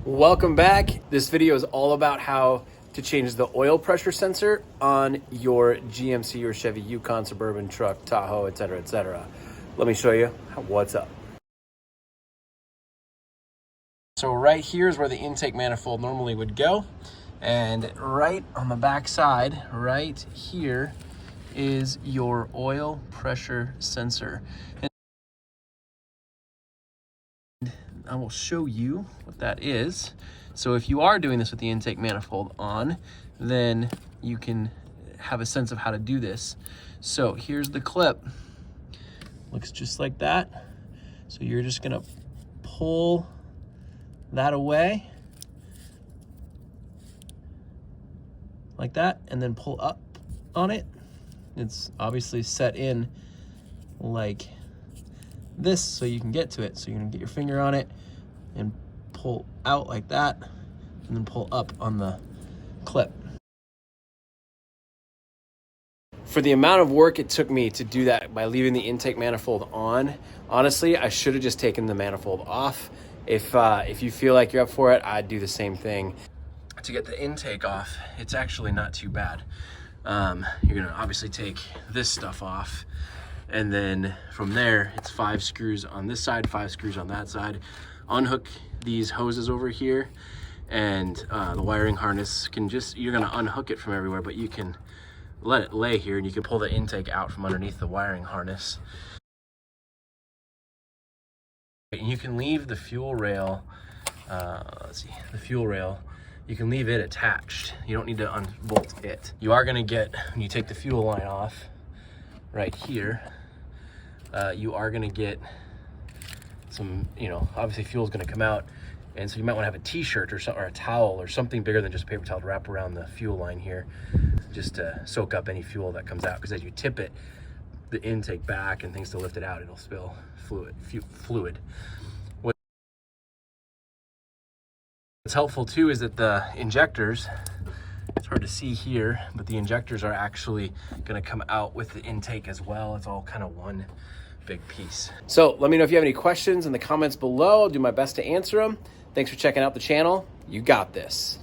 Welcome back. This video is all about how to change the oil pressure sensor on your GMC or Chevy Yukon, Suburban, truck, Tahoe, etc., etc. Let me show you what's up. So right here is where the intake manifold normally would go. And right on the back side, right here, is your oil pressure sensor. And I will show you what that is. So if you are doing this with the intake manifold on, then you can have a sense of how to do this. So here's the clip. Looks just like that. So you're just gonna pull that away like that, and then pull up on it. It's obviously set in like this so you can get to it. So you're gonna get your finger on it and pull out like that, and then pull up on the clip. For the amount of work it took me to do that by leaving the intake manifold on, honestly, I should have just taken the manifold off. If you feel like you're up for it, I'd do the same thing. To get the intake off, it's actually not too bad. You're gonna obviously take this stuff off, and then from there, it's 5 screws on this side, 5 screws on that side. Unhook these hoses over here, and the wiring harness can you're gonna unhook it from everywhere, but you can let it lay here, and you can pull the intake out from underneath the wiring harness. And you can leave the fuel rail, the fuel rail, you can leave it attached. You don't need to unbolt it. You are gonna get, when you take the fuel line off, right here, you are gonna get some, obviously fuel's gonna come out, and so you might wanna have a t-shirt or a towel or something bigger than just a paper towel to wrap around the fuel line here, just to soak up any fuel that comes out, because as you tip it, the intake back and things to lift it out, it'll spill fluid. What's helpful too is that the injectors, it's hard to see here, but the injectors are actually gonna come out with the intake as well. It's all kind of one big piece. So let me know if you have any questions in the comments below. I'll do my best to answer them. Thanks for checking out the channel. You got this.